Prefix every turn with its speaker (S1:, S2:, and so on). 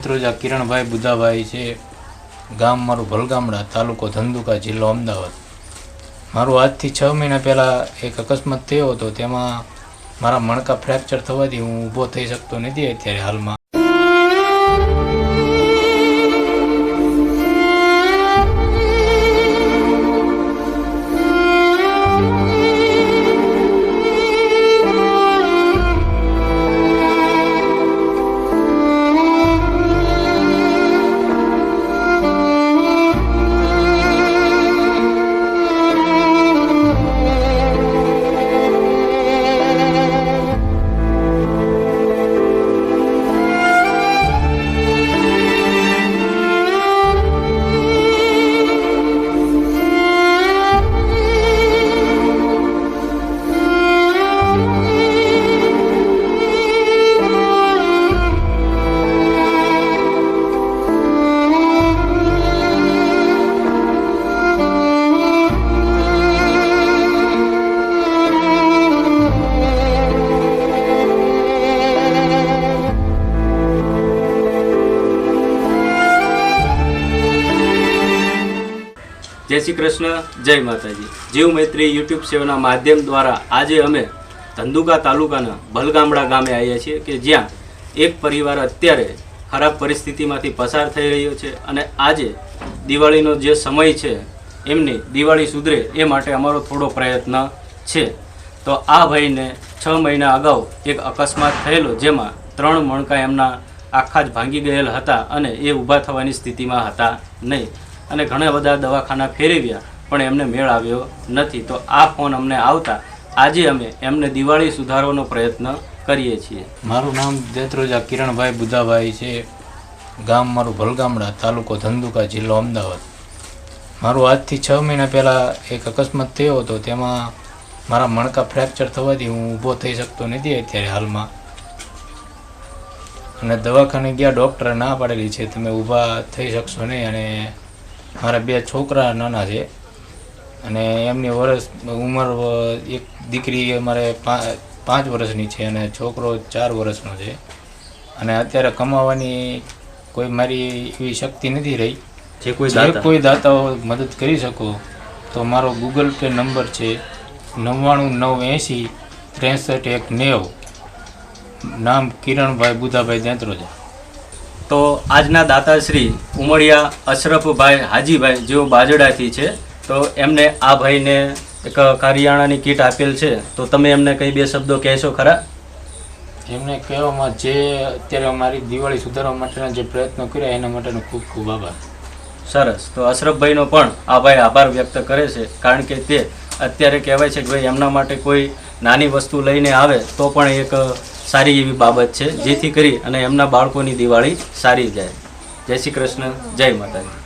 S1: મિત્રોજા કિરણભાઈ બુધાભાઈ છે, ગામ મારું ભલગામડા, તાલુકો ધંધુકા, જિલ્લો અમદાવાદ। મારું આજથી 6 મહિના પહેલાં એક અકસ્માત થયો હતો। તેમાં મારા મણકા ફ્રેક્ચર થવાથી હું ઊભો થઈ શકતો નથી અત્યારે હાલમાં।
S2: जय श्री कृष्ण, जय माताजी। जीव मैत्री यूट्यूब सेवाना माध्यम द्वारा आज अमे धंधुका तालुकाना भलगामड़ा गामे आव्या छीए के ज्यां एक परिवार अत्यारे खराब परिस्थिति मांथी पसार थई रह्यो छे अने आजे दिवाळीनो जे समय छे एमनी दिवाળી सुधरे ए माटे अमारो थोड़ो प्रयत्न छे। तो आ भाईने 6 महीना अगाऊ एक अकस्मात थयेलो जेमां 3 मणका एमना आखा ज भांगी गयेल हता अने ए ऊभा थवानी स्थितिमां हता नहीं અને ઘણા બધા દવાખાના ફેરવ્યા પણ એમને મેળ આવ્યો નથી। તો આ ફોન અમને આવતા આજે અમે એમને દિવાળી સુધારવાનો પ્રયત્ન કરીએ છીએ।
S1: મારું નામ દેત્રોજા કિરણભાઈ બુધાભાઈ છે, ગામ મારું ભલગામડા, તાલુકો ધંધુકા, જિલ્લો અમદાવાદ। મારું આજથી 6 મહિના પહેલાં એક અકસ્માત થયો હતો। તેમાં મારા મણકા ફ્રેક્ચર થવાથી હું ઊભો થઈ શકતો નથી અત્યારે હાલમાં। અને દવાખાને ગયા, ડૉક્ટરે ના પાડેલી છે તમે ઊભા થઈ શકશો નહીં। અને મારા 2 છોકરા નાના છે અને એમની ઉંમર એક દીકરી અમારે 5 વર્ષની છે અને છોકરો 4 વર્ષનો છે। અને અત્યારે કમાવાની કોઈ મારી એવી શક્તિ નથી રહી।
S2: જે
S1: કોઈ દાતાઓ મદદ કરી શકો તો મારો ગૂગલ પે નંબર છે 99 980 63 190, નામ કિરણભાઈ બુધાભાઈ દેત્રોજા।
S2: તો આજના દાતાશ્રી ઉમળિયા અશરફભાઈ હાજીભાઈ જેઓ બાજડાથી છે, તો એમને આ ભાઈને એક કરિયાણાની કીટ આપેલ છે। તો તમે એમને કઈ 2 શબ્દો કહેશો ખરા?
S1: એમને કહેવામાં જે અત્યારે અમારી દિવાળી સુધારવા માટેના જે પ્રયત્નો કર્યા એના માટેનો ખૂબ ખૂબ આભાર।
S2: સરસ। તો અશરફભાઈનો પણ આ ભાઈ આભાર વ્યક્ત કરે છે, કારણ કે તે અત્યારે કહેવાય છે કે ભાઈ એમના માટે કોઈ નાની વસ્તુ લઈને આવે તો પણ એક સારી એવી બાબત છે, જેથી કરી અને એમના બાળકોની દિવાળી સારી જાય। જય શ્રી કૃષ્ણ, જય માતાજી।